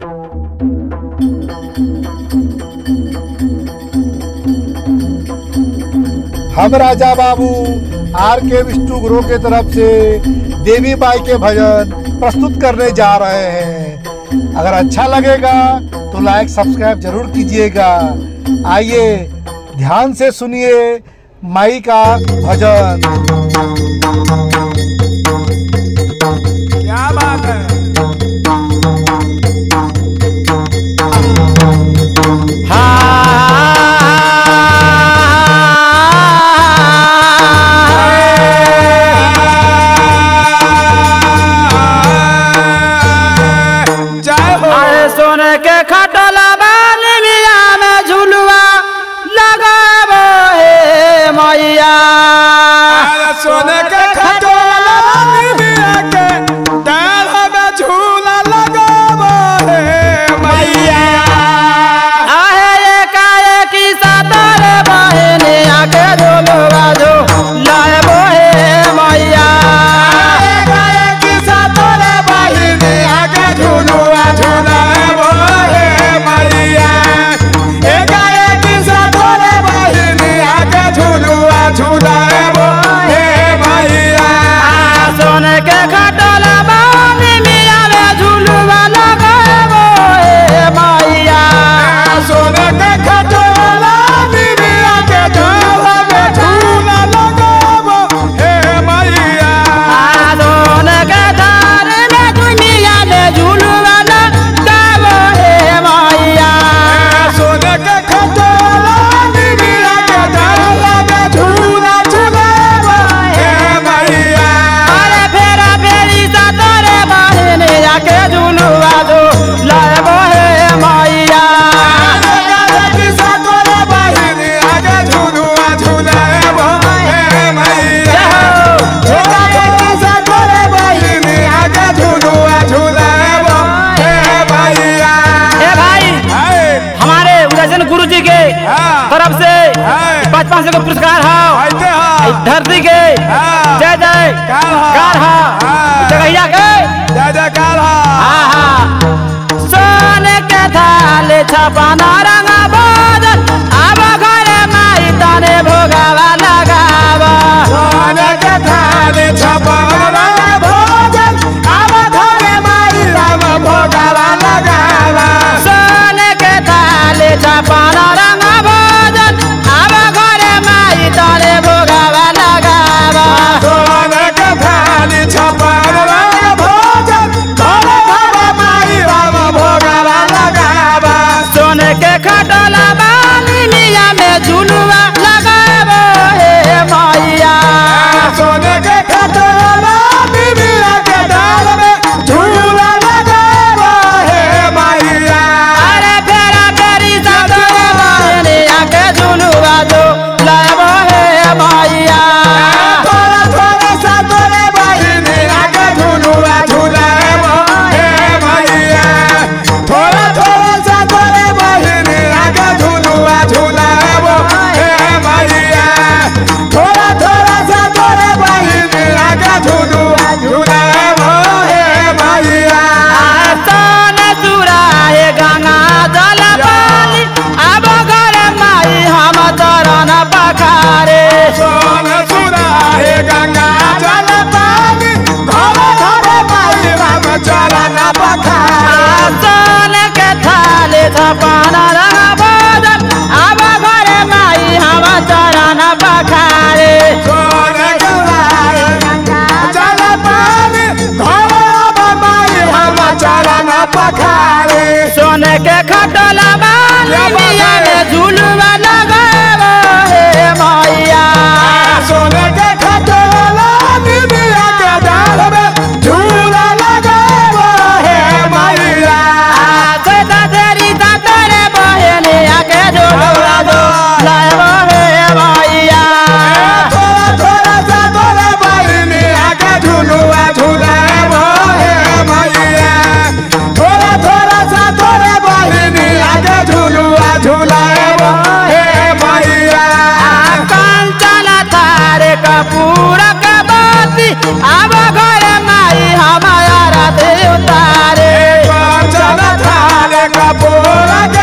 हम राजा बाबू आर.के. विष्णु गुरु के तरफ से देवी बाई के भजन प्रस्तुत करने जा रहे हैं। अगर अच्छा लगेगा तो लाइक सब्सक्राइब जरूर कीजिएगा। आइए ध्यान से सुनिए माई का भजन। क्या बात है। सोने के खटोला बाली मिया में झुलुआ लगाबो हे मैया। सोने के खटोला बाली मिया के डाल में झूला लगाबो हे मैया। आहे एकाएक सातरे बहनी आके झुलुआ जो लाबो हे मैया। एकाएक सातरे बहनी आके झुलुआ झूला सोने के खटोला बाली मिया में झुलुआ लगाबो हे मैया। सोने के खटोला मिया के झूला में झूला लगाबो हे मैया। सोने के थार में दुनिया में झुलुआ लगाबो हे मैया। सोने के खटोला मिया के झूला में झूला झूलाबो हे मैया। अरे फेरा फेरी सातरे बहनी आके झुलुआ जो लाबो हे मैया। गुरु जी के तरफ से 500 का पुरस्कार है। धरती के जय जय कार जगैया के जय जयकार। सोने के थाले छपाना रंगा बादल अब घरे माई तने भोगावा लगावा। सोने के थाले छपाना भोजन अब घरे माई तने भोगावा लगावा। सोने के थाले छपाना रंगा बादल अब घरे माई तने भोगावा लगावा। सोने के थाले छपाना भोजन घरे घरे माई तने भोगावा लगावा। सोने के खटोला बाली मिया में झुलुआ लगाबो हे मैया। सोने के खटोला मिया के डाल में झूला लगाबो हे मैया। अरे फेरा फेरी सातरे बहनी आके झुलुआ जो लाबो हे मैया। थोड़ा थोड़ा सातरे बहनी आके झुलुआ झूलाबो हे मैया। थोड़ा थोड़ा सातरे बहनी आके झुलुआ झूलाबो हे मैया। थोड़ा थोड़ा सातरे बहनी आके झुलुआ झूलाबो हे मैया। सोने चुराए गंगा जल पानी अब घरे माई हम चरण पखारे। सोने चुराए गंगा जल पानी घरे घरे माई हम चरण पखारे। सोने के थाले छपाना रंगा बादल अब घरे माई हम चरण पखारे। सोने चुराए गंगा जल पानी घरे घरे माई हम चरण पखारे। सोने के खटोला बाली मिया में झुलुआ लगाबो हे मैया। सोने के खटोला मिया के डाल में झूला लगाबो हे मैया। तेरी सातरे बहनी आके झुलुआ जो लाबो हे मैया। थोड़ा थोड़ा सातरे बहनी आके झुलुआ झूलाबो हे मैया। थोड़ा थोड़ा सातरे बहनी आके झुलुआ झूलाबो हे पोरा के